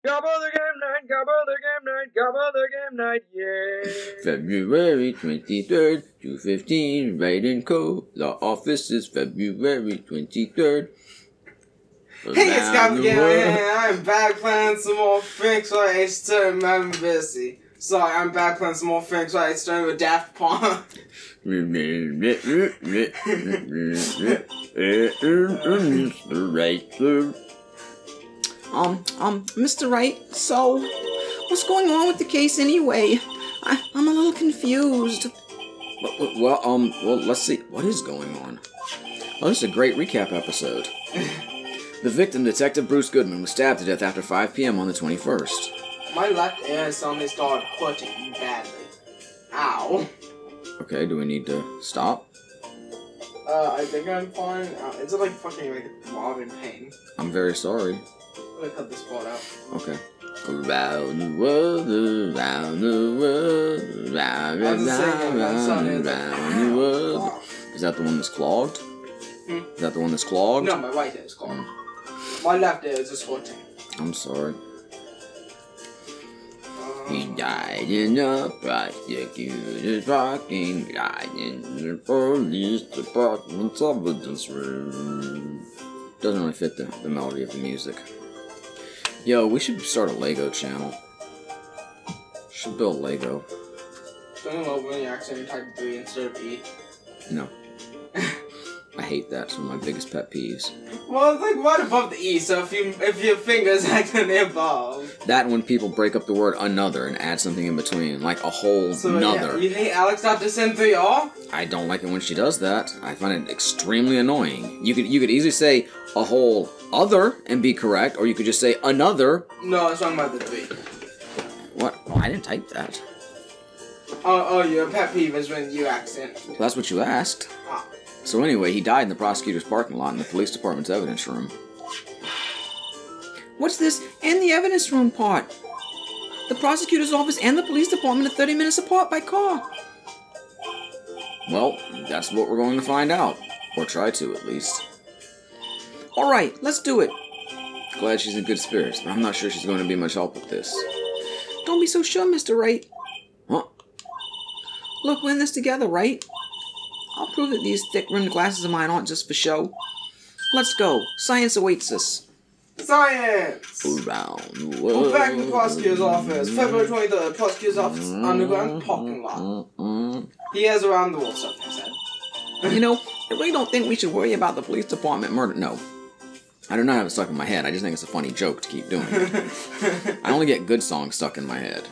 Gabba the game night, Gabba the game night, Gabba the game night, yeah. February 23rd, 2:15, Wright & Co. Law office is February 23rd. Hey, it's Gabba TGK. I'm back playing some more Finks while I started my busy. Sorry, I'm back playing some more Finks while I started with Daft Punk. Mr. Wright, so, what's going on with the case anyway? I'm a little confused. Well, let's see. What is going on? Oh, this is a great recap episode. The victim, Detective Bruce Goodman, was stabbed to death after 5 p.m. on the 21st. My left ear suddenly started hurting badly. Ow. Okay, do we need to stop? I think I'm fine. Is it like fucking like throbbing pain? I'm very sorry. I'm gonna cut this part out. Okay. Around the world, around the world, round the world. Is that the one that's clogged? Is that the one that's clogged? No, my right ear is clogged. My left ear is just hurting. I'm sorry. He died in a prosecutor's parking lot in the police department's evidence room. Doesn't really fit the melody of the music. Yo, we should start a Lego channel. Should build Lego. Don't know when you accidentally type 3 instead of E. No. I hate that. It's one of my biggest pet peeves. Well, it's like right above the E, so if your finger's accidentally above. That and when people break up the word another and add something in between, like a whole nother. Yeah, you hate Alex.Descend3R? I don't like it when she does that. I find it extremely annoying. You could easily say a whole other and be correct, or you could just say another. No, it's talking about the 3. What? Oh, I didn't type that. Oh, your pet peeve is when you accent. Well, that's what you asked. Ah. So anyway, he died in the prosecutor's parking lot in the police department's evidence room. What's this and the evidence room part? The prosecutor's office and the police department are 30 minutes apart by car. Well, that's what we're going to find out. Or try to, at least. Alright, let's do it. Glad she's in good spirits, but I'm not sure she's going to be much help with this. Don't be so sure, Mr. Wright. Huh? Look, we're in this together, right? I'll prove that these thick-rimmed glasses of mine aren't just for show. Let's go. Science awaits us. Science! Around the world. We're back in the prosecutor's office. February 23rd, prosecutor's office, underground parking lot. He has around the world stuff in his head. You know, I really don't think we should worry about the police department murder. No. I do not have it stuck in my head. I just think it's a funny joke to keep doing it. I only get good songs stuck in my head.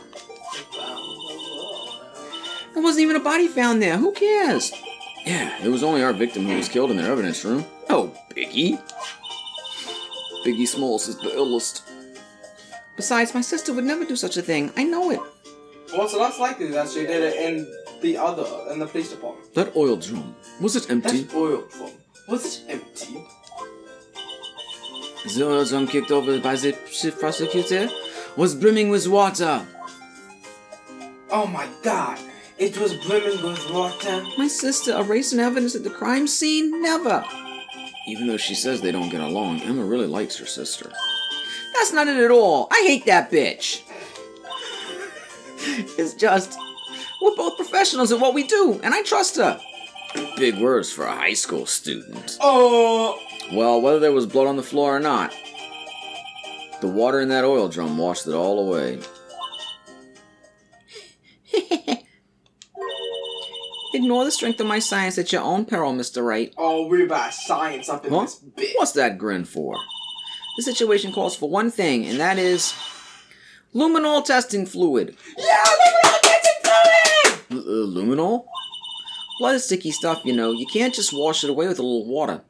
There wasn't even a body found there. Who cares? Yeah, it was only our victim who was killed in their evidence room. Oh, Biggie. Biggie Smalls is the illest. Besides, my sister would never do such a thing. I know it. Well, it's less likely that she did it in the police department. That oil drum, was it empty? That oil drum, was it empty? The oil drum kicked over by the chief prosecutor was brimming with water. Oh my god, it was brimming with water. My sister erasing evidence at the crime scene? Never. Even though she says they don't get along, Emma really likes her sister. That's not it at all. I hate that bitch. It's just, we're both professionals at what we do, and I trust her. Big words for a high school student. Oh. Well, whether there was blood on the floor or not, the water in that oil drum washed it all away. Ignore the strength of my science at your own peril, Mr. Wright. Oh, we're about science up in this bitch. What's that grin for? The situation calls for one thing, and that is luminol testing fluid. Yeah, luminol testing fluid! Luminol? Blood is sticky stuff, you know. You can't just wash it away with a little water.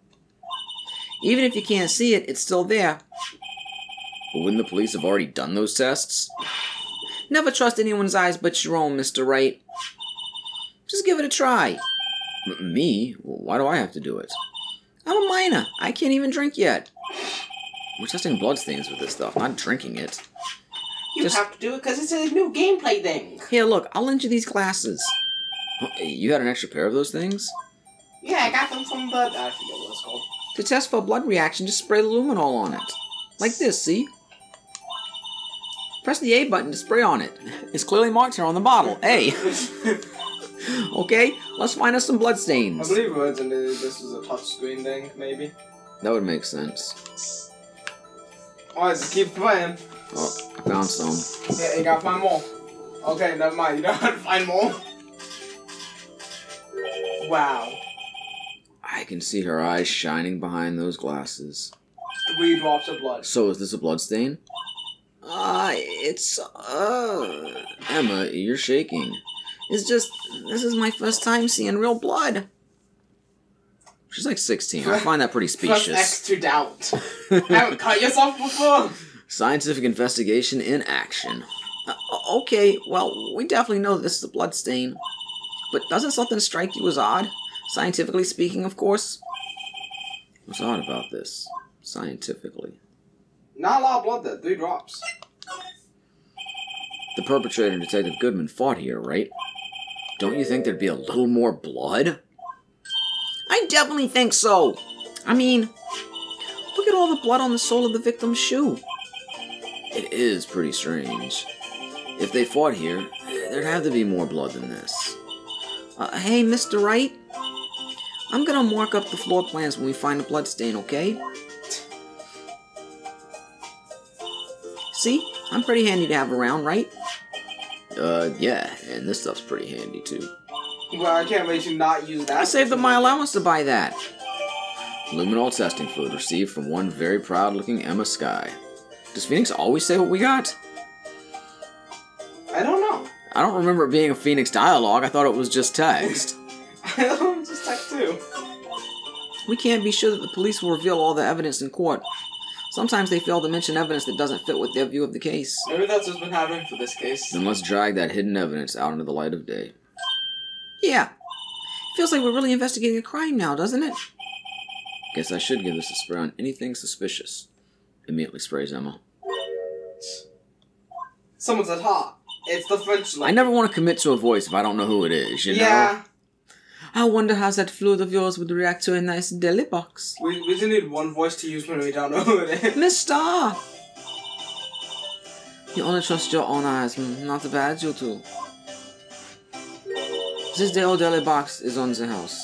Even if you can't see it, it's still there. But wouldn't the police have already done those tests? Never trust anyone's eyes but your own, Mr. Wright. Just give it a try. Me? Why do I have to do it? I'm a minor. I can't even drink yet. We're testing bloodstains with this stuff, not drinking it. You have to do it because it's a new gameplay thing. Here, look. I'll lend you these glasses. You had an extra pair of those things? Yeah, I got them from the... I forget what it's called. To test for a blood reaction, just spray the luminol on it. Like this, see? Press the A button to spray on it. It's clearly marked here on the bottle. A. Okay, let's find us some bloodstains. I believe originally this was a touchscreen thing, maybe. That would make sense. Alright, just keep playing. Oh, I found some. Yeah, you gotta find more. Okay, never mind. You don't have to find more. Wow. I can see her eyes shining behind those glasses. 3 drops of blood. So, is this a bloodstain? Emma, you're shaking. It's just, this is my first time seeing real blood. She's like 16. I find that pretty Plus specious. X to doubt. Haven't cut yourself before? Scientific investigation in action. Okay, well, we definitely know this is a bloodstain. But doesn't something strike you as odd? Scientifically speaking, of course. What's odd about this? Scientifically. Not a lot of blood there. 3 drops. The perpetrator, Detective Goodman, fought here, right? Don't you think there'd be a little more blood? I definitely think so. I mean, look at all the blood on the sole of the victim's shoe. It is pretty strange. If they fought here, there'd have to be more blood than this. Hey, Mr. Wright. I'm gonna mark up the floor plans when we find the bloodstain, okay? See? I'm pretty handy to have around, right? Yeah, and this stuff's pretty handy, too. Well, I can't wait to not use that. I saved up my allowance to buy that. Luminol testing fluid received from one very proud-looking Emma Skye. Does Phoenix always say what we got? I don't know. I don't remember it being a Phoenix dialogue. I thought it was just text. I don't just text too. We can't be sure that the police will reveal all the evidence in court. Sometimes they fail to mention evidence that doesn't fit with their view of the case. Maybe that's what's been happening for this case. Then let's drag that hidden evidence out into the light of day. Yeah. Feels like we're really investigating a crime now, doesn't it? Guess I should give this a spray on anything suspicious. Immediately sprays Emma. Someone's at heart. It's the French lady. I never want to commit to a voice if I don't know who it is, you know? Yeah. I wonder how that fluid of yours would react to a nice deli box. We just need one voice to use when we don't know who it is. Mister! You only trust your own eyes. Not bad, you two. This deli box is on the house.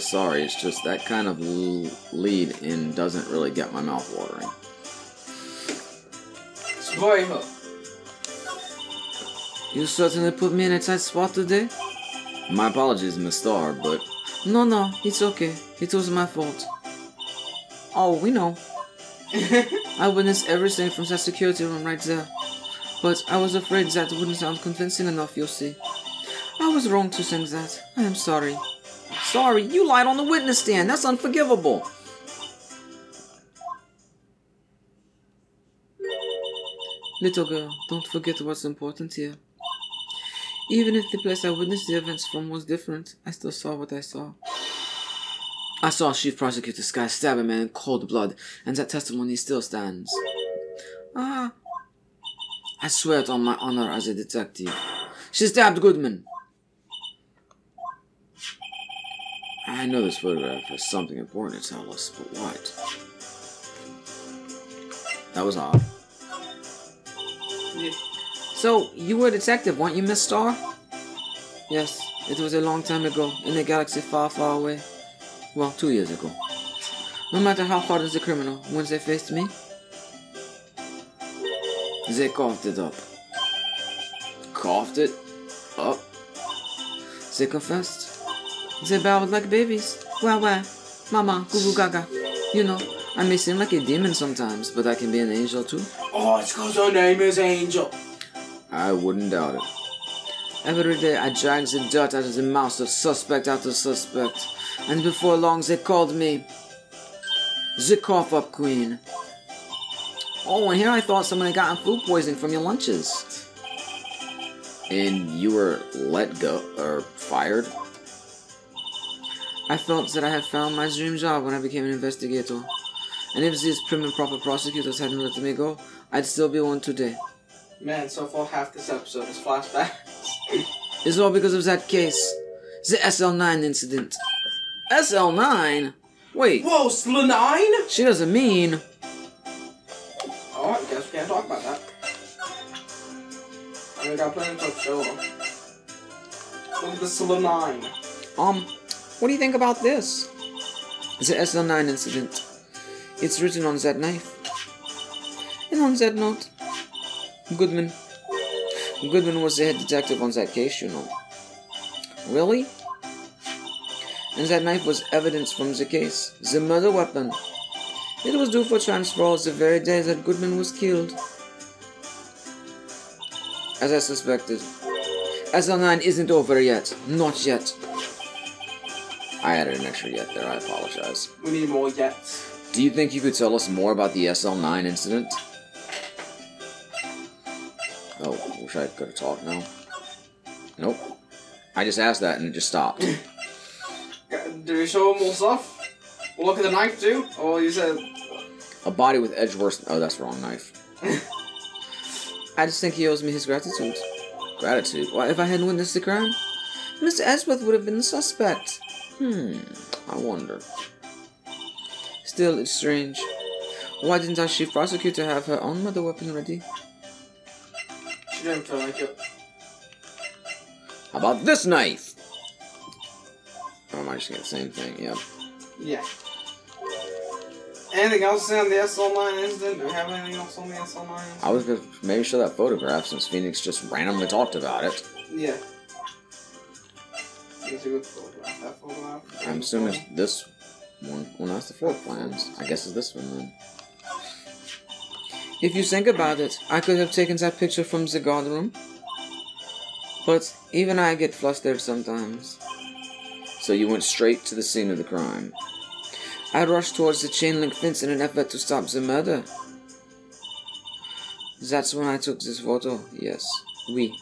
Sorry, it's just that kind of lead in doesn't really get my mouth watering. Spoiler. You certainly put me in a tight spot today. My apologies, Miss Starr, but... No, it's okay. It was my fault. Oh, we know. I witnessed everything from that security room right there. But I was afraid that wouldn't sound convincing enough, you see. I was wrong to think that. I am sorry. Sorry? You lied on the witness stand. That's unforgivable. Little girl, don't forget what's important here. Even if the place I witnessed the events from was different, I still saw what I saw. I saw Chief Prosecutor Skye stab a man in cold blood, and that testimony still stands. I swear it on my honor as a detective. She stabbed Goodman. I know this photograph has something important to tell us, but what? That was odd. Yeah. So, you were a detective, weren't you, Miss Starr? Yes, it was a long time ago, in a galaxy far, far away. Well, 2 years ago. No matter how hard is the criminal, when they faced me, they coughed it up. Coughed it up? They confessed. They bowed like babies. Wah wah, mama, goo goo gaga. You know, I may seem like a demon sometimes, but I can be an angel too. Oh, it's because her name is Angel. I wouldn't doubt it. Every day I dragged the dirt out of the mouth of suspect after suspect, and before long they called me the cough-up queen. Oh, and here I thought someone had gotten food poisoning from your lunches. And you were let go, or fired? I felt that I had found my dream job when I became an investigator. And if these prim and proper prosecutors hadn't let me go, I'd still be one today. Man, so far half this episode is flashbacks. It's all because of that case. The SL9 incident. SL9? Wait. Whoa, SL9? She doesn't mean... Oh, I guess we can't talk about that. We got plenty of show. Look at the Saloon 9. What do you think about this? The SL9 incident. It's written on that knife. And on that note, Goodman was the head detective on that case, you know. Really? And that knife was evidence from the case. The murder weapon. It was due for transfer the very day that Goodman was killed. As I suspected. SL9 isn't over yet. Not yet. I added an extra yet there, I apologize. We need more yets. Do you think you could tell us more about the SL9 incident? Oh, wish I could have talked now. Nope. I just asked that and it just stopped. Do we show more stuff? We'll look at the knife too? Or you said... A body with edge worse... Oh, that's the wrong knife. I just think he owes me his gratitude. Gratitude? Why, if I hadn't witnessed the crime, Mr. Edgeworth would have been the suspect. I wonder. Still, it's strange. Why didn't our chief prosecutor have her own murder weapon ready? She didn't feel like it. How about this knife? Or am I just getting the same thing? Yep. Yeah. Anything else to say on the SL9 incident? Do we have anything else on the SL9 incident? I was gonna maybe show that photograph since Phoenix just randomly talked about it. Yeah. It's a good photograph. That photograph. I'm assuming it's this one. Well, that's the floor plans. I guess it's this one then. If you think about it, I could have taken that picture from the guard room. But even I get flustered sometimes. So you went straight to the scene of the crime. I rushed towards the chain link fence in an effort to stop the murder. That's when I took this photo, yes. Oui.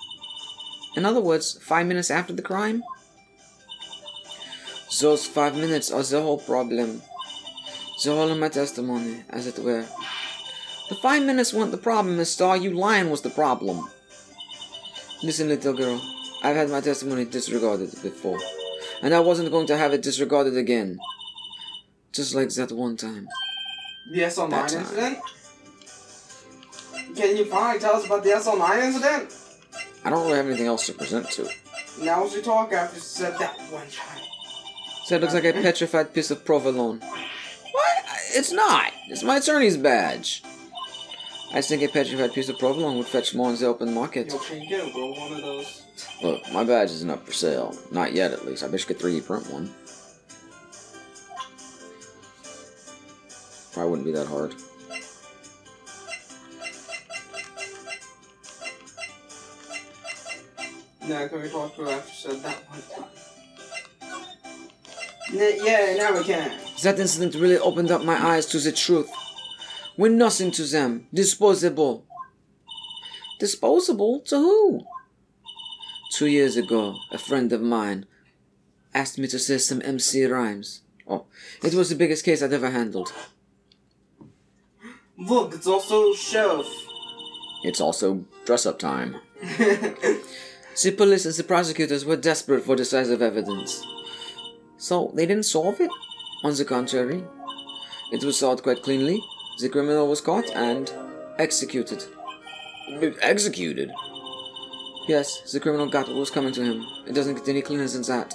In other words, 5 minutes after the crime? Those 5 minutes are the whole problem. The whole of my testimony, as it were. The 5 minutes weren't the problem, Miss Starr. You lying was the problem. Listen, little girl. I've had my testimony disregarded before. And I wasn't going to have it disregarded again. Just like that one time. The SL9 incident? Can you finally tell us about the SL9 incident? I don't really have anything else to present to. Now's your talk after you said that one time. So it looks like a petrified piece of provolone. What? It's not. It's my attorney's badge. I think a petrified piece of provolone would fetch more in the open market. Yo, can you get bro one of those? Look, my badge isn't up for sale. Not yet, at least. I bet you could 3D print one. Probably wouldn't be that hard. Now, can we talk to after said that one time? Yeah, now we can. That incident really opened up my eyes to the truth. We're nothing to them. Disposable. Disposable? To who? 2 years ago, a friend of mine asked me to say some MC rhymes. Oh, it was the biggest case I'd ever handled. Look, it's also Sheriff. It's also dress-up time. The police and the prosecutors were desperate for decisive evidence. So, they didn't solve it? On the contrary, it was solved quite cleanly. The criminal was caught and executed. Executed? Yes, the criminal got what was coming to him. It doesn't get any cleaner than that.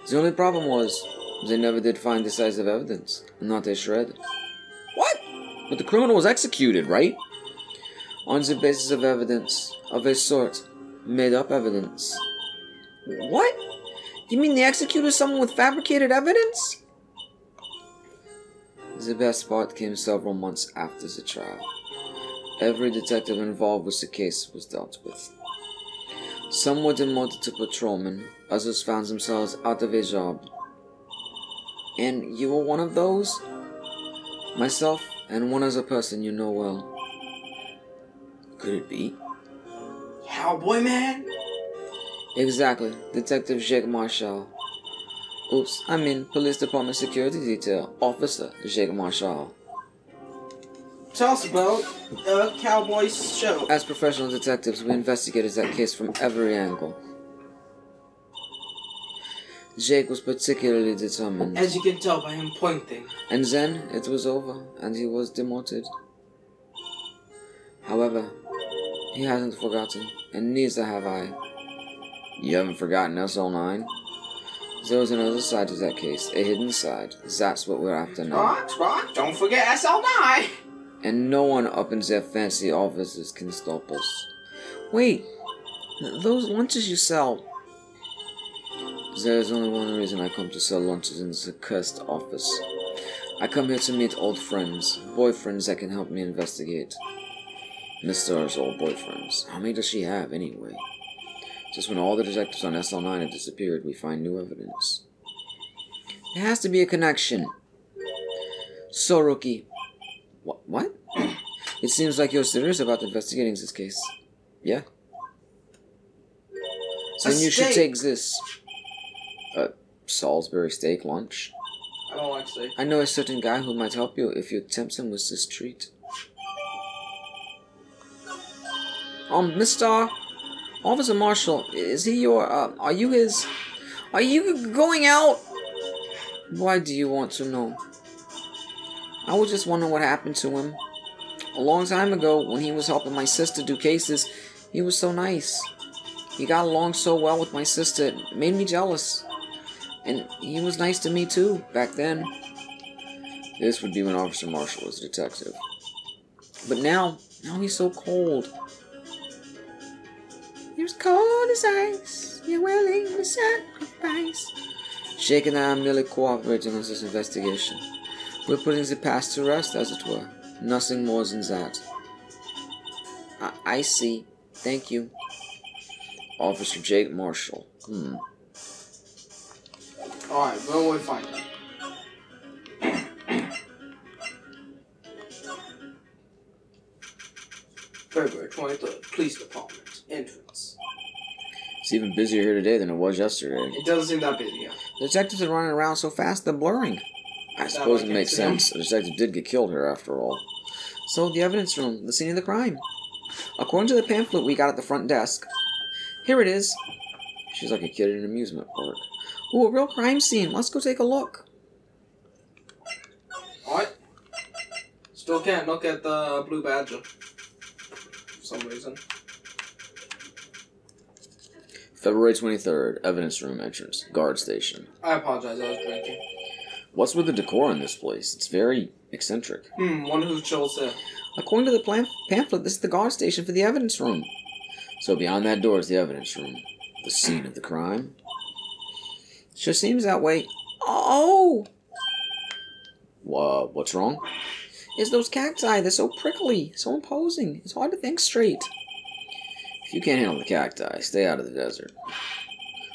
The only problem was, they never did find decisive evidence. Not a shred. What? But the criminal was executed, right? On the basis of evidence of a sort. Made up evidence. What? You mean they executed someone with fabricated evidence? The best part came several months after the trial. Every detective involved with the case was dealt with. Some were demoted to patrolmen, others found themselves out of a job. And you were one of those? Myself and one other person you know well. Could it be? Cowboy man? Exactly, Detective Jake Marshall. Oops, I mean Police Department Security Detail, Officer Jake Marshall. Tell us about Cowboy's show. As professional detectives, we investigated that case from every angle. Jake was particularly determined. As you can tell by him pointing. And then it was over, and he was demoted. However, he hasn't forgotten. And neither have I. You haven't forgotten SL9? There was another side to that case, a hidden side. That's what we're after now. Right, don't forget SL9! And no one up in their fancy offices can stop us. Wait, those lunches you sell. There's only one reason I come to sell lunches in this cursed office. I come here to meet old friends, boyfriends that can help me investigate. Miss Star's old boyfriends. How many does she have, anyway? Just when all the detectives on SL9 have disappeared, we find new evidence. There has to be a connection. So, Rookie. What? It seems like you're serious about investigating this case. Yeah? Then you should take this. Salisbury steak lunch. I don't like steak. I know a certain guy who might help you if you tempt him with this treat. Mr. Officer Marshall, is he your, are you his... Are you going out? Why do you want to know? I was just wondering what happened to him. A long time ago, when he was helping my sister do cases, he was so nice. He got along so well with my sister, it made me jealous. And he was nice to me too, back then. This would be when Officer Marshall was a detective. But now he's so cold. You're as cold as ice, you're willing to sacrifice. Shaken and I am merely cooperating on this investigation. We're putting the past to rest, as it were. Nothing more than that. I see. Thank you. Officer Jake Marshall. Alright, where will we find him? February 23rd, Police Department, entrance. It's even busier here today than it was yesterday. It doesn't seem that busy, yeah. The detectives are running around so fast they're blurring. I suppose it makes sense. The detective did get killed here after all. So, the evidence room, the scene of the crime. According to the pamphlet we got at the front desk. Here it is. She's like a kid in an amusement park. Ooh, a real crime scene. Let's go take a look. Alright. Still can't look at the blue badger. For some reason. February 23rd, evidence room entrance, guard station. I apologize, I was drinking. What's with the decor in this place? It's very eccentric. Wonder who chills there. According to the pamphlet, this is the guard station for the evidence room. So beyond that door is the evidence room. The scene of the crime. Sure seems that way. Oh! What's wrong? It's those cacti. They're so prickly, so imposing. It's hard to think straight. If you can't handle the cacti, stay out of the desert.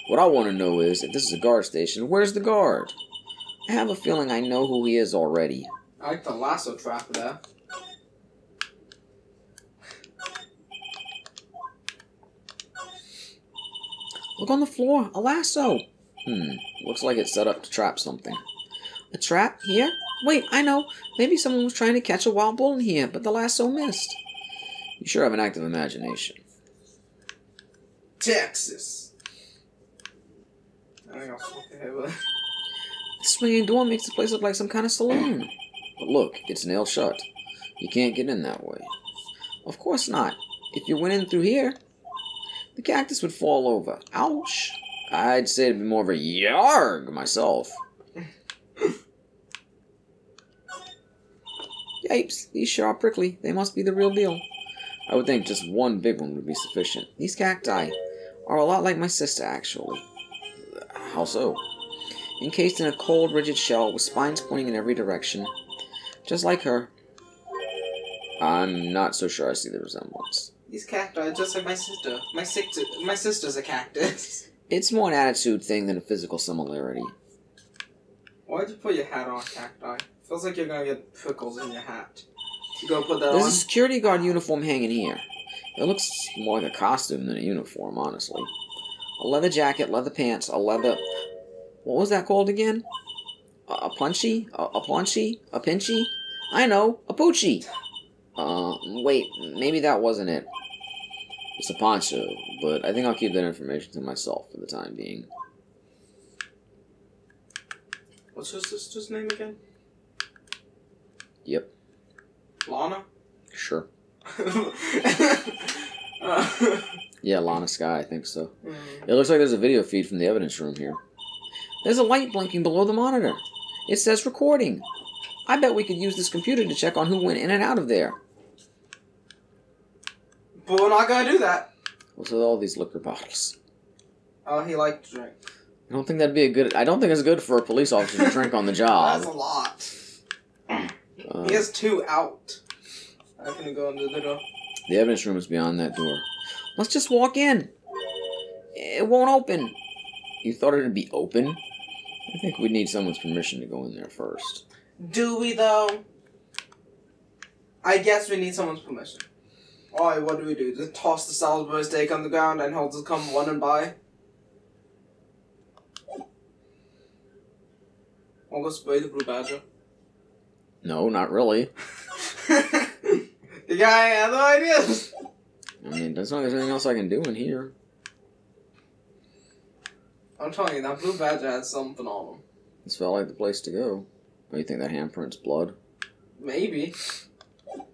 What I want to know is, if this is a guard station, where's the guard? I have a feeling I know who he is already. I like the lasso trap there. Look on the floor. A lasso. Looks like it's set up to trap something. A trap? Here? Wait, I know. Maybe someone was trying to catch a wild bull in here, but the lasso missed. You sure have an active imagination. Texas. I think I'll look ahead with it. The swinging door makes the place look like some kind of saloon. But look, it's nailed shut. You can't get in that way. Of course not. If you went in through here, the cactus would fall over. Ouch. I'd say it'd be more of a yarg myself. Yipes, these sure are prickly. They must be the real deal. I would think just one big one would be sufficient. These cacti are a lot like my sister, actually. How so? Encased in a cold, rigid shell with spines pointing in every direction. Just like her. I'm not so sure I see the resemblance. These cacti are just like my sister. My sister's a cactus. It's more an attitude thing than a physical similarity. Why'd you put your hat on, cacti? Feels like you're gonna get prickles in your hat. You gonna put that on? There's a security guard uniform hanging here. It looks more like a costume than a uniform, honestly. A leather jacket, leather pants, a leather... What was that called again? A punchy? A paunchy? A pinchy? I know, a poochie! Wait, maybe that wasn't it. It's a poncho, but I think I'll keep that information to myself for the time being. What's your sister's name again? Yep. Lana? Sure. Yeah, Lana Sky, I think so. Mm. It looks like there's a video feed from the evidence room here. There's a light blinking below the monitor. It says recording. I bet we could use this computer to check on who went in and out of there. But we're not gonna do that. What's with all these liquor bottles? Oh, he liked to drink. I don't think that'd be a good... I don't think it's good for a police officer to drink on the job. That's a lot. He has 2 out. I'm gonna go into the door. The evidence room is beyond that door. Let's just walk in. It won't open. You thought it'd be open? I think we'd need someone's permission to go in there first. Do we, though? I guess we need someone's permission. Alright, what do we do? Just toss the Salisbury steak on the ground and he'll just come running by? I'll go spray the blue badger. No, not really. The guy had no ideas. I mean, there's not there's anything else I can do in here. I'm telling you, that blue badger has something on him. This felt like the place to go. What do you think, that handprint's blood? Maybe. I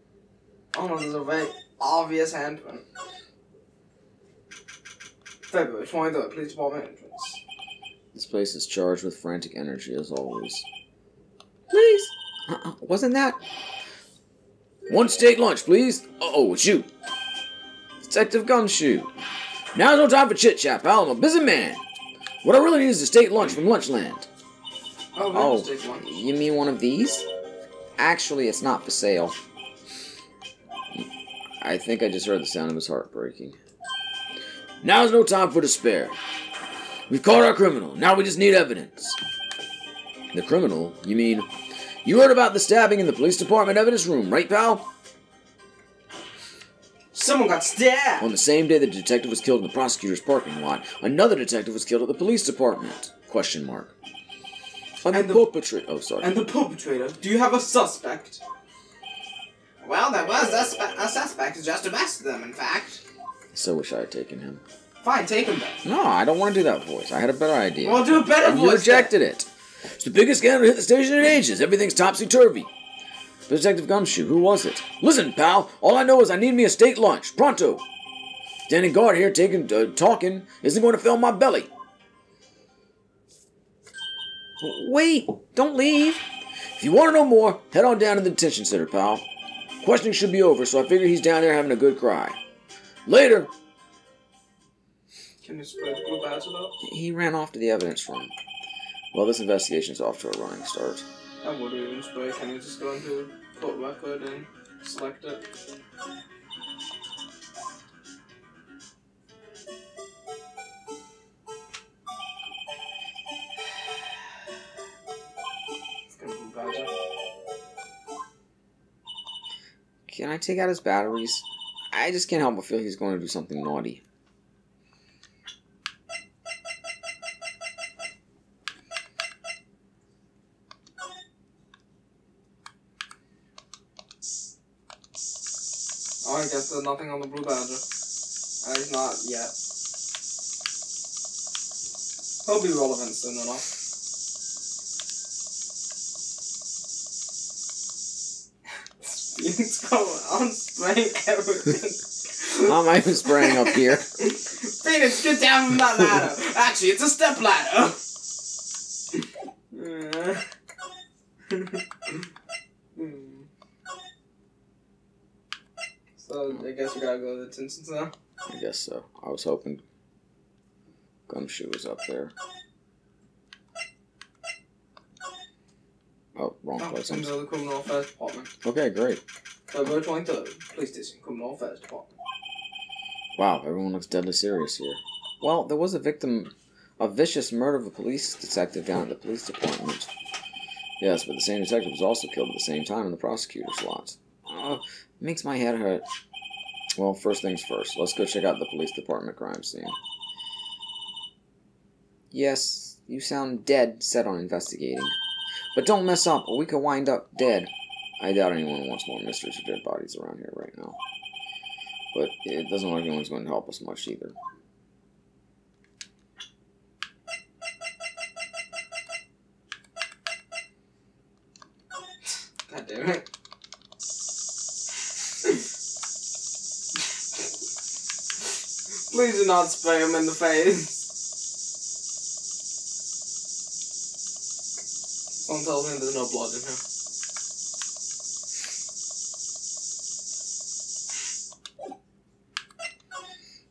don't know, there's a very obvious handprint. February 23rd, Police Department entrance. This place is charged with frantic energy, as always. Please! Wasn't that... One steak lunch, please. Uh-oh, it's you. Detective Gumshoe. Now's no time for chit-chat, pal. I'm a busy man. What I really need is a steak lunch from Lunchland. Oh, steak lunch. You mean one of these? Actually, it's not for sale. I think I just heard the sound of his heart breaking. Now's no time for despair. We've caught our criminal. Now we just need evidence. The criminal? You mean... You heard about the stabbing in the police department evidence room, right, pal? Someone got stabbed! On the same day the detective was killed in the prosecutor's parking lot, another detective was killed at the police department. Question mark. And the perpetrator... Oh, sorry. And the perpetrator? Do you have a suspect? Well, there was a suspect. Just arrested them, in fact. So wish I had taken him. Fine, take him then. No, I don't want to do that voice. I had a better idea. Well, do a better voice. You rejected it. It's the biggest scandal to hit the station in ages. Everything's topsy-turvy. Detective Gumshoe, who was it? Listen, pal, all I know is I need me a steak lunch. Pronto. Standing guard here talking isn't going to fill my belly. Wait, don't leave. If you want to know more, head on down to the detention center, pal. Questioning should be over, so I figure he's down there having a good cry. Later. Can you spread the blue badge up? He ran off to the evidence room. Well, this investigation's off to a running start. And what do you even spray? Can you just go into court record and select it? Can I take out his batteries? I just can't help but feel he's going to do something naughty. Oh, I guess there's nothing on the blue badger. He's not yet. He'll be relevant soon enough. Phoenix going on spraying everything. How am I even spraying up here? Phoenix, get down from that ladder! Actually, it's a step ladder! So, I guess we gotta go to the detention center? I guess so. I was hoping Gumshoe was up there. Oh, wrong place. Into the Criminal Affairs Department. Okay, great. February 23rd, Police Station, Criminal Affairs Department. Wow, everyone looks deadly serious here. Well, there was a victim of vicious murder of a police detective down at the police department. Yes, but the same detective was also killed at the same time in the prosecutor's lot. Makes my head hurt. Well, first things first. Let's go check out the police department crime scene. Yes, you sound dead set on investigating. But don't mess up, or we could wind up dead. I doubt anyone wants more mysteries or dead bodies around here right now. But it doesn't look like anyone's going to help us much either. God damn it. Please do not spray him in the face. Don't tell me there's no blood in him.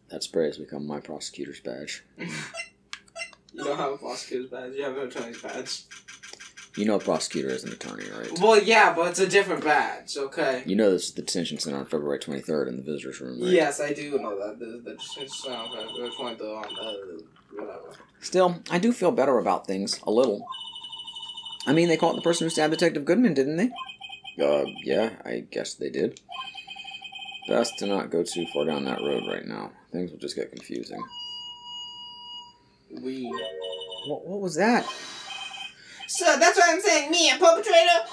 That spray has become my prosecutor's badge. You don't have a prosecutor's badge, you have an attorney's badge. You know a prosecutor is an attorney, right? Well, yeah, but it's a different badge, okay? You know this is the detention center on February 23rd in the visitors room, right? Yes, I do know that. The detention center on February 23rd on whatever. Still, I do feel better about things, a little. I mean, they caught the person who stabbed Detective Goodman, didn't they? Yeah, I guess they did. Best to not go too far down that road right now. Things will just get confusing. What was that? Sir, that's what I'm saying. Me, a perpetrator?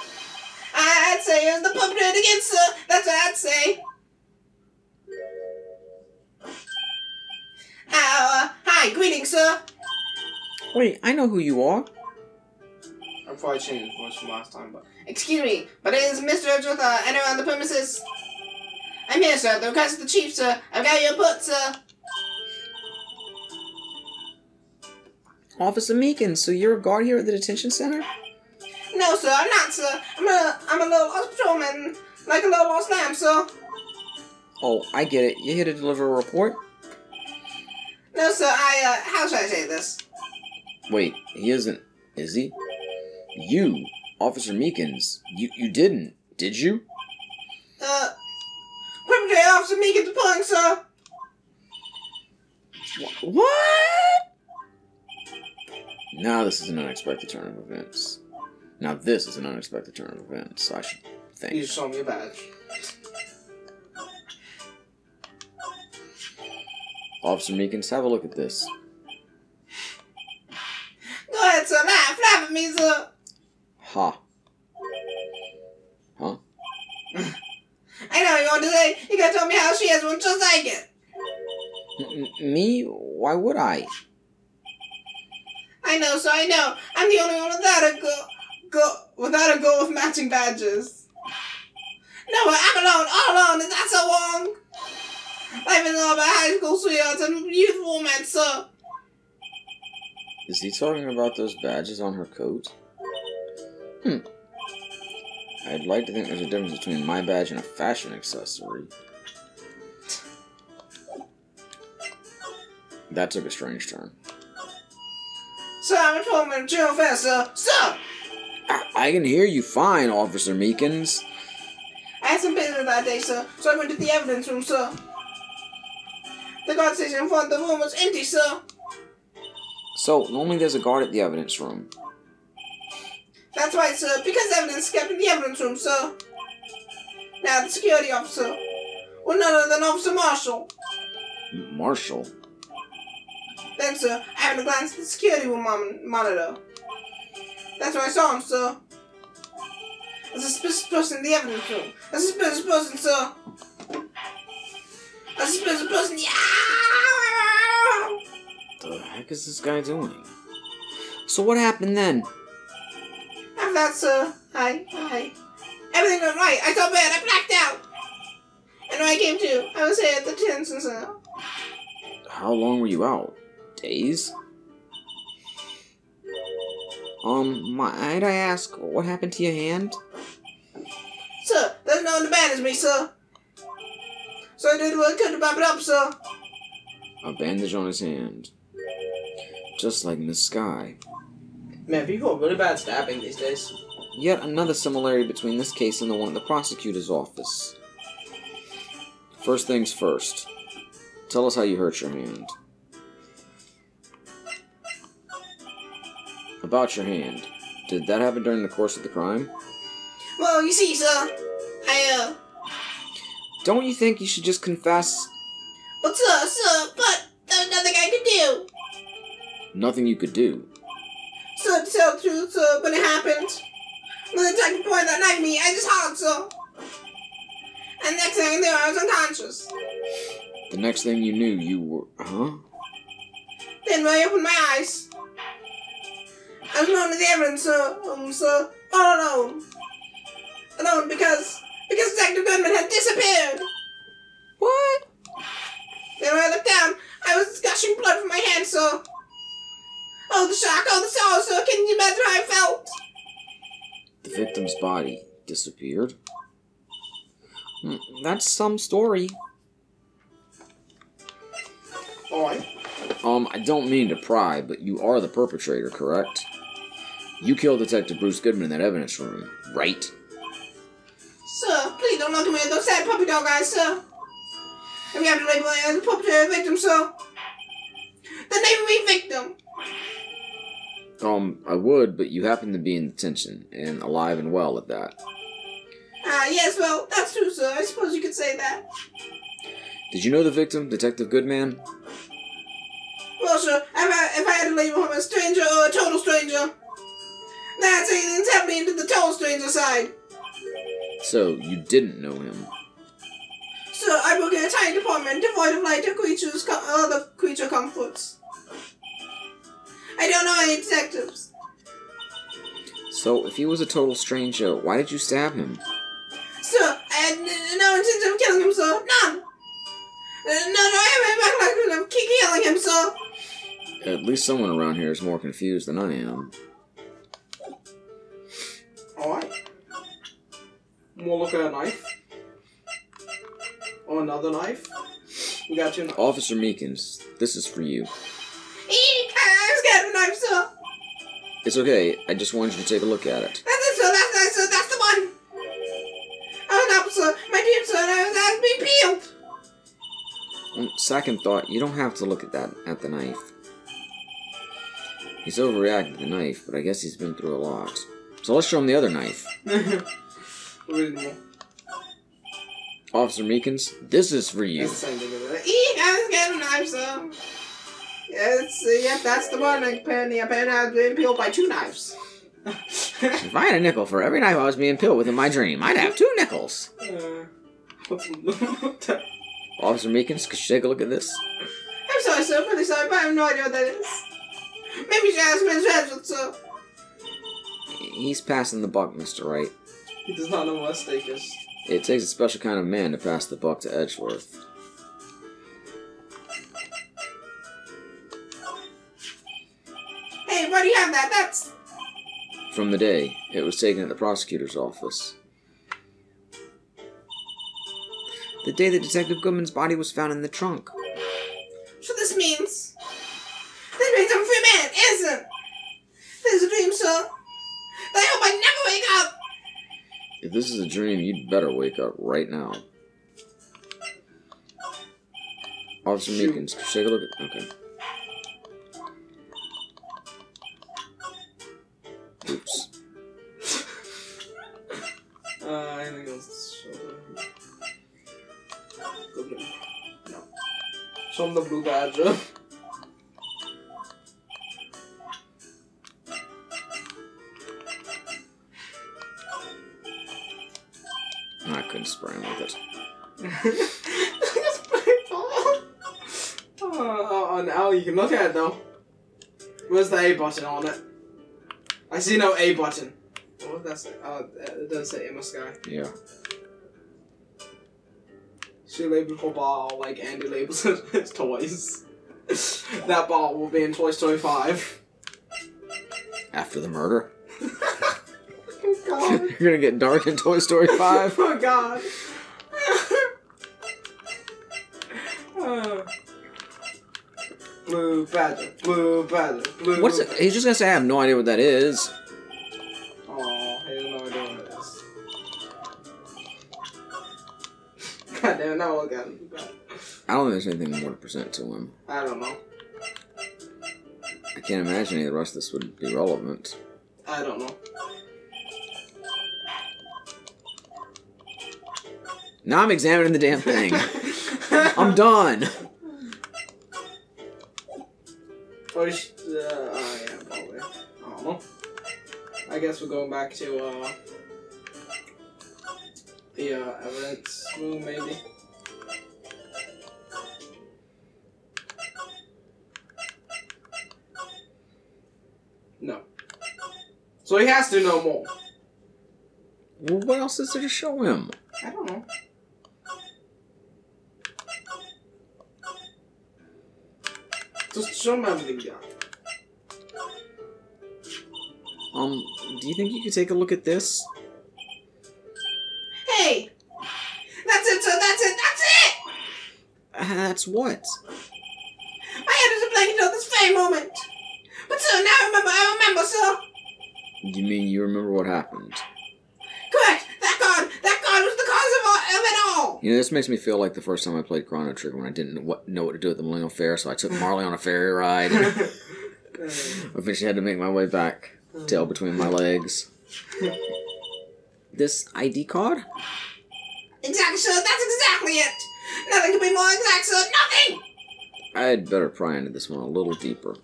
I'd say it was the perpetrator again, sir. That's what I'd say. Hi, greetings, sir. Wait, I know who you are. I probably changed his voice from last time, but... Excuse me, but it is Mr. Edgeworth, anyone on the premises? I'm here, sir, at the request of the chief, sir. I've got your report, sir. Officer Meekins, so you're a guard here at the detention center? No, sir, I'm not, sir. I'm a little lost patrolman, like a little lost lamb, sir. Oh, I get it. You're here to deliver a report? No, sir, how should I say this? Wait, he isn't, is he? You, Officer Meekins, you didn't, did you? Perpetrator Officer Meekins reporting, sir. What? Now this is an unexpected turn of events. I should think. You just show me a badge. Officer Meekins, have a look at this. Go ahead, sir. Laugh at me, sir. Ha. Huh? I know what you want to say. You gotta tell me how she has one just like it. Me? Why would I? I know, sir, I know. I'm the only one without a goal with matching badges. No, but I'm alone, all alone. Is that so wrong? Life is all about high school sweethearts and youthful romance, sir. Is he talking about those badges on her coat? I'd like to think there's a difference between my badge and a fashion accessory. That took a strange turn. Sir, I'm a patrolman, General Fair, sir. Sir! I can hear you fine, Officer Meekins. I had some business that day, sir, so I went to the evidence room, sir. The guard station in front of the room was empty, sir. So, normally there's a guard at the evidence room. That's right, sir, because evidence is kept in the evidence room, sir. Now, the security officer was none other than Officer Marshall. Marshall? Then, sir, I happened to glance at the security room monitor. That's where I saw him, sir. A suspicious person in the evidence room. A suspicious person, sir. A suspicious person, yeah! What the heck is this guy doing? So what happened then? After that, sir, everything went right. I felt bad. I blacked out. And when I came to, I was here at the detention center. How long were you out? Days? Might I ask, what happened to your hand? Sir, there's no one to bandage me, sir. So I did what I could to wrap it up, sir. A bandage on his hand. Just like Miss Sky. Man, people are really bad at stabbing these days. Yet another similarity between this case and the one at the prosecutor's office. First things first. Tell us how you hurt your hand. About your hand. Did that happen during the course of the crime? Well, you see, sir, Don't you think you should just confess? But, sir, there's nothing I could do. Nothing you could do. Sir, to tell the truth, sir, when it happened, when the detective pointed that knife at me, I just hollered, sir. And next thing I knew, I was unconscious. The next thing you knew, you were... Huh? Then when I opened my eyes, I was alone in the evidence, sir, all alone. Alone because Detective Goodman had disappeared. What? Then when I looked down, gushing blood from my hand, sir. Oh, the shock, oh, the sorrow, sir. Can you imagine how I felt? The victim's body disappeared? That's some story. Alright. I don't mean to pry, but you are the perpetrator, correct? You killed Detective Bruce Goodman in that evidence room, right? Sir, please don't look at me with those sad puppy dog eyes, sir. If you have to label it as a perpetrator victim, sir, then label me victim. I would, but you happen to be in detention, and alive and well at that. Yes, well, that's true, sir. I suppose you could say that. Did you know the victim, Detective Goodman? Well, sir, if I had to label him a stranger or a total stranger, that's leans heavily into the total stranger side. So, you didn't know him? Sir, I work in a tiny department devoid of light or other creature comforts. I don't know any detectives. So, if he was a total stranger, why did you stab him? Sir, I had no intention of killing him, sir. None. No, I have no killing him, sir. At least someone around here is more confused than I am. Alright. We'll look at a knife. Or another knife. We got two knives. Officer Meekins, this is for you. I'm scared of a knife, sir. It's okay, I just wanted you to take a look at it. That's it, sir. That's the one. Oh, no, sir. My dear sir, I was being peeled. On second thought, you don't have to look at the knife. He's overreacted to the knife, but I guess he's been through a lot. So let's show him the other knife. Reasonable. Officer Meekins, this is for you. That's the same thing, isn't it? I'm scared of a knife, sir. Yep, that's the one. Apparently I was being peeled by two knives. If I had a nickel for every knife I was being peeled with in my dream, I'd have 2 nickels. Officer Meekins, could you take a look at this? I'm sorry, sir. I'm really sorry, but I have no idea what that is. Maybe you should ask Mr. Edgeworth, sir. He's passing the buck, Mr. Wright. He does not know what a steak is. It takes a special kind of man to pass the buck to Edgeworth. Hey, why do you have that? That's... From the day, it was taken at the prosecutor's office. The day that Detective Goodman's body was found in the trunk. So this means... This means I'm a free man, innocent. This is a dream, sir. I hope I never wake up. If this is a dream, you'd better wake up right now. Officer Meekins, could you take a look at... Okay. Oops. Anything else? No. Show him the blue badger. I couldn't spray him with it. Now you can look at it though. Where's the A button on it? I see no A button. What does that say? It does say Emma Sky. Yeah. She labeled her ball like Andy labels his toys. That ball will be in Toy Story 5. After the murder? Oh god. You're gonna get dark in Toy Story 5? Oh god. Blue badger, blue badger, blue. What's it? He's just gonna say I have no idea what that is. Oh, I have no idea what it is. God damn, now look at him. I don't think there's anything more to present to him. I don't know. I can't imagine any of the rest of this would be relevant. I don't know. Now I'm examining the damn thing. I'm done. Or yeah, probably. I don't know. I guess we're going back to, the, evidence room, maybe. No. So he has to know more. Well, what else is there to show him? I don't know. Just show me everything you got. Do you think you could take a look at this? Hey! That's it, sir! That's it! That's it! That's what? My head is a blanket of this very moment. But, sir, now I remember, sir. You mean you remember what happened? Correct! That card was the cause of it all! You know, this makes me feel like the first time I played Chrono Trigger when I didn't know what to do at the Millennial Fair, so I took Marley on a ferry ride. Eventually had to make my way back, tail between my legs. This ID card? Exactly, sir. That's exactly it. Nothing could be more exact, sir. Nothing! I'd better pry into this one a little deeper.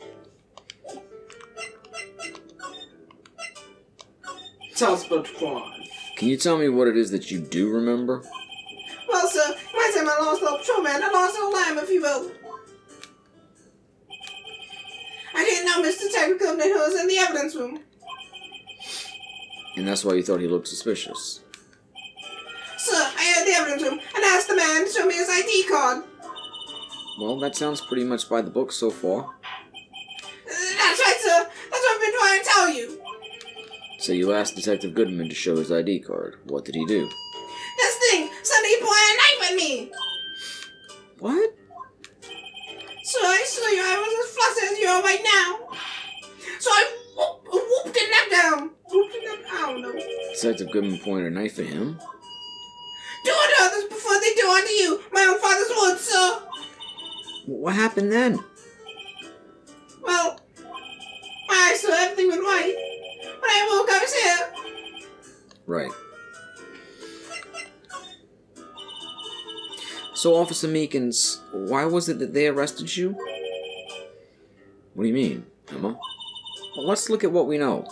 Tell us about the crime. Can you tell me what it is that you do remember? Well, sir, you might say my lost little patrolman, a lost little lamb, if you will. I didn't know Mr. Detective Goodman who was in the evidence room. And that's why you thought he looked suspicious. Sir, I entered the evidence room and asked the man to show me his ID card. Well, that sounds pretty much by the book so far. That's right, sir. That's what I've been trying to tell you. So you asked Detective Goodman to show his ID card. What did he do? This thing! Suddenly he pointed a knife at me! What? Sir, I assure you I was as flustered as you are right now. So I whooped the neck down. Whooped the neck down, no. Detective Goodman pointed a knife at him? Do unto others before they do unto you. My own father's words, sir. What happened then? Well, my eyes saw everything went right. When I woke, I was here. Right. So, Officer Meekins, why was it that they arrested you? What do you mean, Emma? Well, let's look at what we know.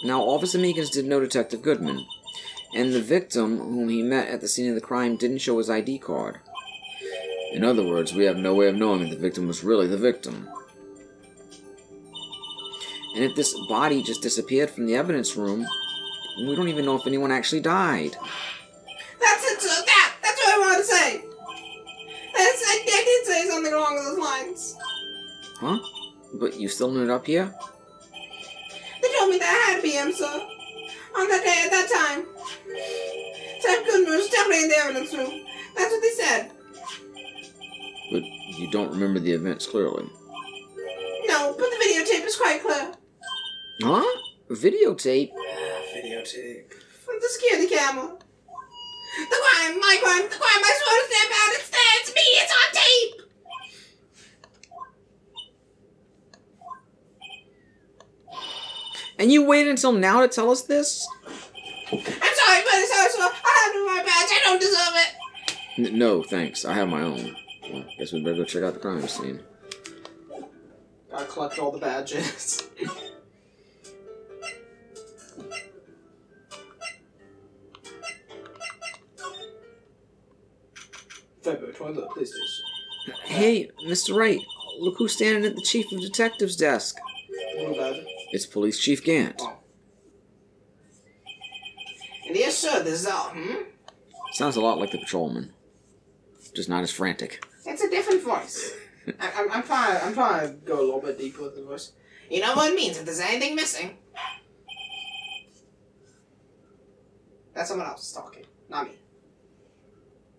Now, Officer Meekins did know Detective Goodman, and the victim, whom he met at the scene of the crime, didn't show his ID card. In other words, we have no way of knowing if the victim was really the victim. And if this body just disappeared from the evidence room, we don't even know if anyone actually died. That's it, sir. That's what I wanted to say. I did say something along those lines. Huh? But you still ended up here? They told me that I had to be him, sir. On that day, at that time. Ted Goodman was definitely in the evidence room. That's what they said. But you don't remember the events clearly. No, but the videotape is quite clear. Huh? Videotape? Videotape. From the security camera. The crime, my crime, the crime I swore to stamp out, it's there, it's me, it's on tape! And you waited until now to tell us this? I'm sorry, but it's also, I have to my badge, I don't deserve it! No, thanks. I have my own. Well, guess we better go check out the crime scene. Gotta collect all the badges. February 23rd, police station. Hey, Mr. Wright, look who's standing at the Chief of Detectives' desk. Blue badge. It's Police Chief Gant. Oh. And yes, sir, this is all, Sounds a lot like the patrolman. Just not as frantic. It's a different voice. I'm trying to go a little bit deeper with the voice. You know what it means if there's anything missing. That's someone else talking, not me.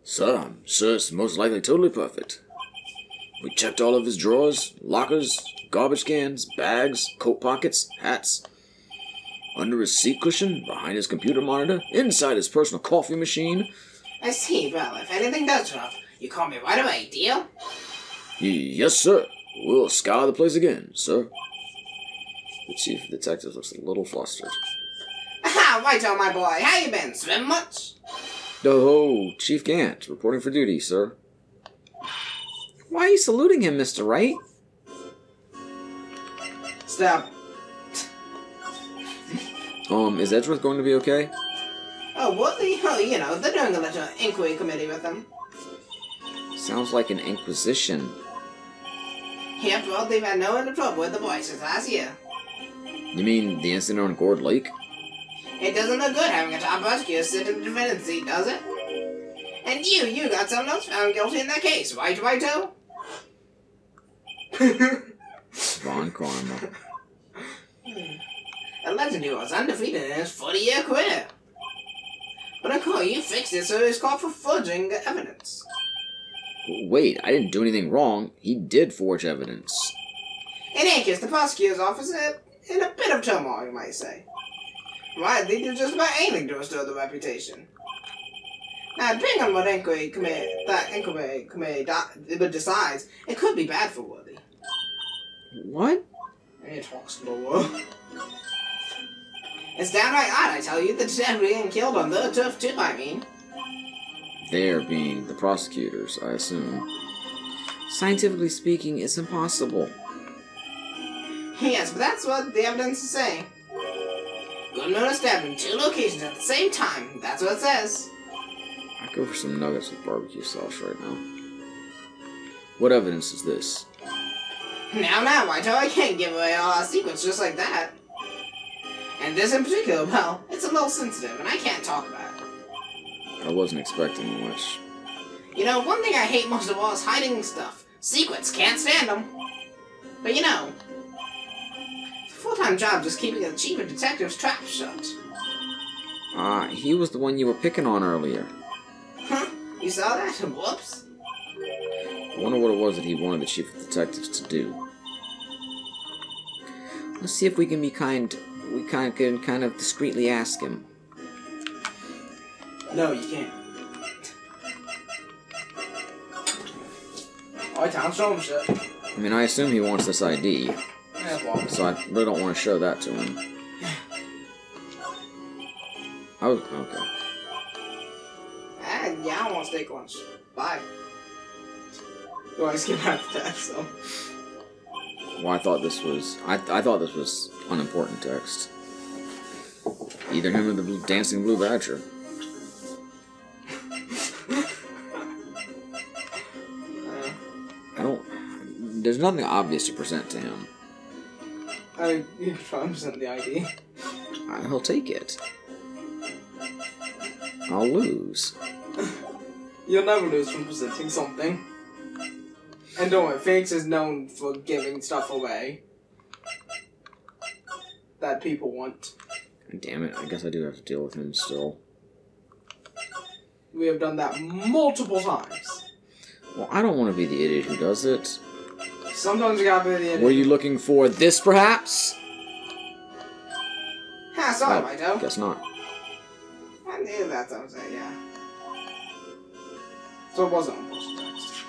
Sir, I'm sure it's most likely totally perfect. We checked all of his drawers, lockers, garbage cans, bags, coat pockets, hats. Under his seat cushion, behind his computer monitor, inside his personal coffee machine. I see, well, if anything does turn up, you call me right away, deal? Yes, sir. We'll scour the place again, sir. The chief of detectives looks a little flustered. Aha, right on, my boy. How you been? Swim much? Oh, Chief Gant, reporting for duty, sir. Why are you saluting him, Mr. Wright? Stab. Is Edgeworth going to be okay? Oh, what the hell? You know, they're doing a little inquiry committee with him. Sounds like an inquisition. Yep, well, they've had no end of trouble with the voices last year. You mean the incident on Gourd Lake? It doesn't look good having a top prosecutor sit in the defendant's seat, does it? And you got someone else found guilty in that case, right, Righto? Von Karma. A legend who was undefeated in his 40-year career. But uncle, you fixed it so he's caught for forging evidence. Wait, I didn't do anything wrong. He did forge evidence. In any case, the prosecutor's office is in a bit of turmoil, you might say. Right, they do just about anything to restore the reputation. Now, depending on what inquiry committee decides, it could be bad for Woody. What? And he talks slower. It's downright odd, I tell you, the detective being killed on the turf too, I mean. They're being the prosecutors, I assume. Scientifically speaking, it's impossible. Yes, but that's what the evidence is saying. Good notice stabbed in 2 locations at the same time. That's what it says. I'd go for some nuggets with barbecue sauce right now. What evidence is this? Now, Righto, I can't give away all our secrets just like that. And this in particular, well, it's a little sensitive, and I can't talk about it. I wasn't expecting much. You know, one thing I hate most of all is hiding stuff. Secrets, can't stand them. But you know, it's a full-time job just keeping a cheaper detective's trap shut. He was the one you were picking on earlier. Huh? You saw that? Whoops. I wonder what it was that he wanted the chief of detectives to do. Let's see if we can be kind of discreetly ask him. No, you can't. Alright, Tom, show him shit. I mean, I assume he wants this ID, Yeah, well. so I really don't want to show that to him. Okay. Yeah, I want steak lunch. Bye. Go ahead, skip out the text, so. Well, I thought this was unimportant text. Either him or the dancing blue badger. There's nothing obvious to present to him. You can try and present the ID. He'll take it. I'll lose. You'll never lose from presenting something. And don't worry, Phoenix is known for giving stuff away that people want. Damn it, I guess I do have to deal with him still. We have done that multiple times. Well, I don't want to be the idiot who does it. Sometimes you gotta be the idiot. Were you looking for this, perhaps? Ha, sorry, Righto. Guess not. I knew that, I was saying, yeah. So it wasn't on post text.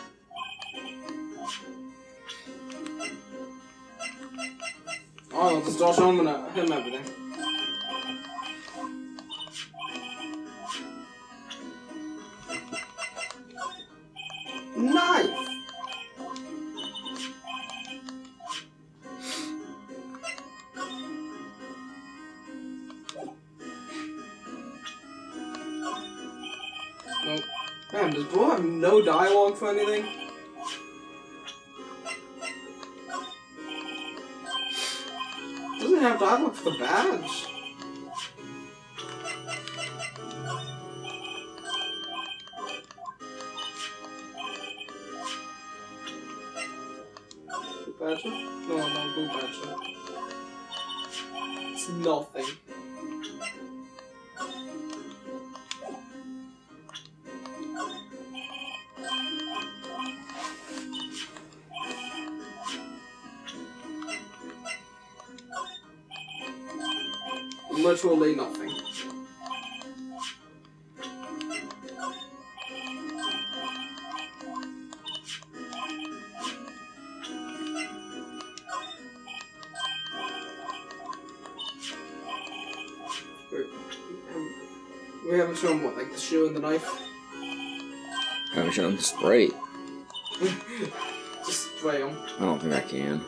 Oh, I'll just start showing him everything. Knife! Nope. Man, does Bro have no dialogue for anything? Doesn't have dialogue for the badge. Blue badger? No, blue badger. It's nothing. Literally nothing. We haven't shown what, like the shoe and the knife? Haven't shown him the spray. Just spray them. I don't think I can.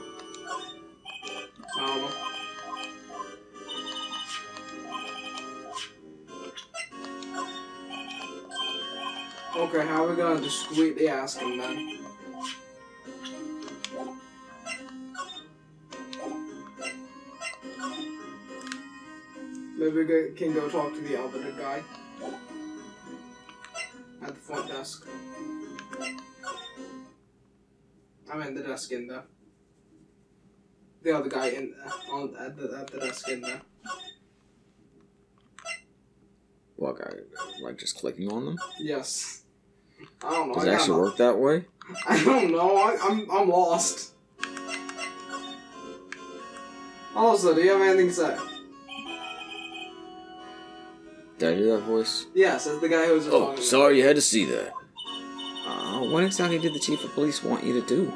I don't know. Okay, how are we gonna discreetly ask him then? Maybe we can go talk to the other guy. at the front desk. I mean the desk in there. The other guy in at the desk in there. What guy? Like just clicking on them? Yes. I don't know. Does it actually work that way? I don't know. I'm lost. Also, do you have anything to say? Did I hear that voice? Yes, it's the guy who was just Oh, talking. sorry you had to see that. What exactly did the chief of police want you to do?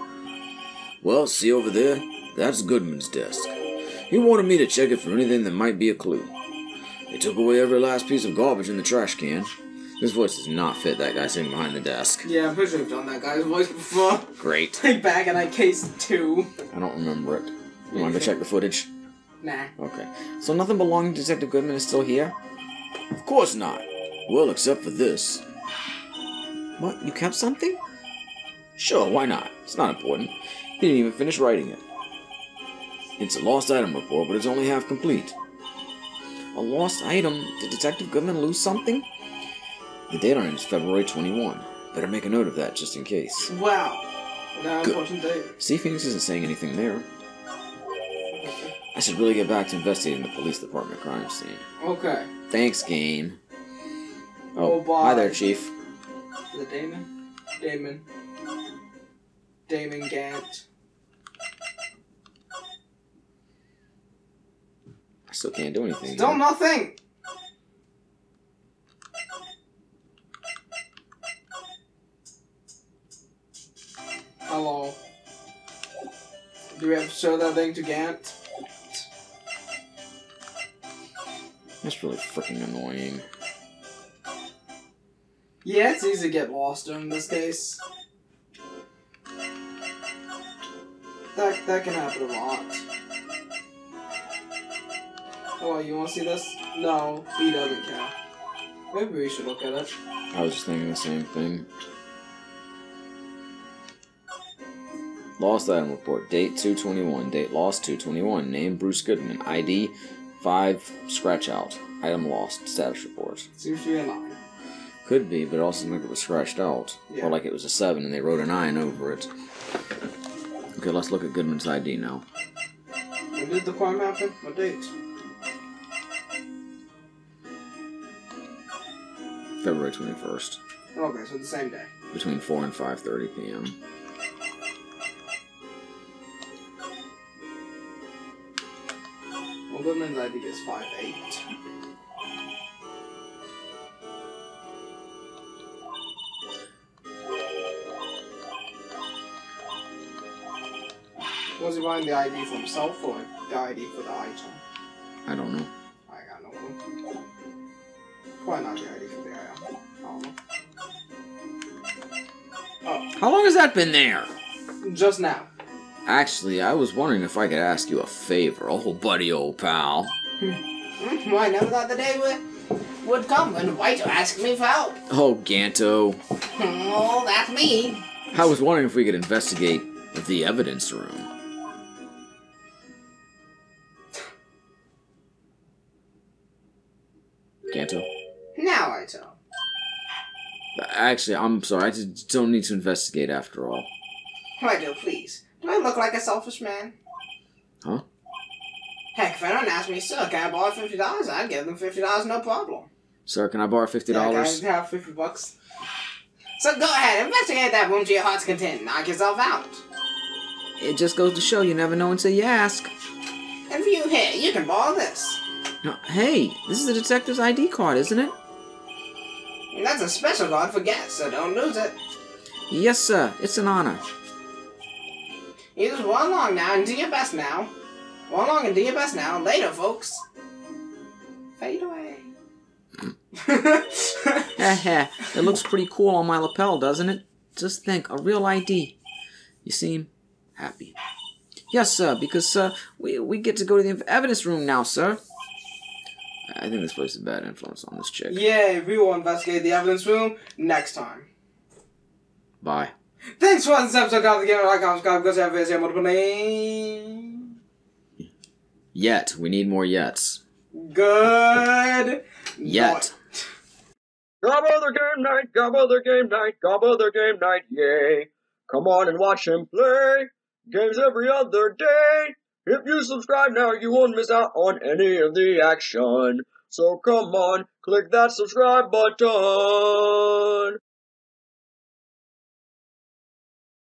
Well, see over there? That's Goodman's desk. He wanted me to check it for anything that might be a clue. They took away every last piece of garbage in the trash can. This voice does not fit that guy sitting behind the desk. Yeah, I'm pretty sure I've done that guy's voice before. Great. Like back in like case 2. I don't remember it. You want to go check the footage? Nah. Okay. So nothing belonging to Detective Goodman is still here? Of course not. Well, except for this. What? You kept something? Sure, why not? It's not important. He didn't even finish writing it. It's a lost item report, but it's only half complete. A lost item? Did Detective Goodman lose something? The date on it is February 21. Better make a note of that, just in case. Wow. Now important date. See, Phoenix isn't saying anything there. I should really get back to investigating the police department crime scene. Okay. Thanks, game. Oh, bye. Hi there, Chief. Is it Damon? Damon Gant. I still can't do anything. Still nothing! Hello. Do we have to show that thing to Gant? That's really freaking annoying. Yeah, it's easy to get lost in this case. That can happen a lot. Oh, you want to see this? No, he doesn't care. Maybe we should look at it. I was just thinking the same thing. Lost item report. Date 2/21. Date lost 2/21. Name Bruce Goodman. ID 5 scratch out. Item lost. Status report. Seems to be a 9. Could be, but it also looked like it was scratched out. Yeah. Or like it was a 7 and they wrote a 9 over it. Okay, let's look at Goodman's ID now. When did the crime happen? What date? February 21st. Okay, so the same day. Between 4 and 5:30 p.m. Well, Goodman's ID is 5'8". Was he buying the ID for himself or the ID for the item? I don't know. I got no clue. Why not the ID for the item? I don't know. Oh, How long has that been there? just now. Actually, I was wondering if I could ask you a favor. Oh, buddy, old pal. Well, I never thought the day would come when Wright would ask me for help. Oh, Ganto. Oh, that's me. I was wondering if we could investigate the evidence room. Ganto? Now I tell. Actually, I'm sorry. I just don't need to investigate after all. Why, do please. Do I look like a selfish man? Huh? Heck, if anyone asked me, sir, can I borrow $50? I'd give them $50, no problem. Sir, can I borrow $50? Yeah, I have $50. So go ahead, investigate that room to your heart's content. Knock yourself out. It just goes to show you never know until you ask. And for you here, you can borrow this. Hey, this is the detective's ID card, isn't it? And that's a special card for guests, so don't lose it. Yes, sir. It's an honor. You just run along now and do your best now. Run along and do your best now. Later, folks. Fade away. Heh. It looks pretty cool on my lapel, doesn't it? Just think, a real ID. You seem happy. Yes, sir, because, sir, we get to go to the evidence room now, sir. I think this places a bad influence on this chick. Yay, we will investigate the evidence room next time. Bye. Thanks for watching this episode of the Gamer. Like, comment, subscribe, because I have multiple names. Yet. We need more yets. Good. Yet. Night. Gabba the Game Night, Gabba the Game Night, Gabba the Game Night, yay. Come on and watch him play games every other day. If you subscribe now, you won't miss out on any of the action. So come on, click that subscribe button.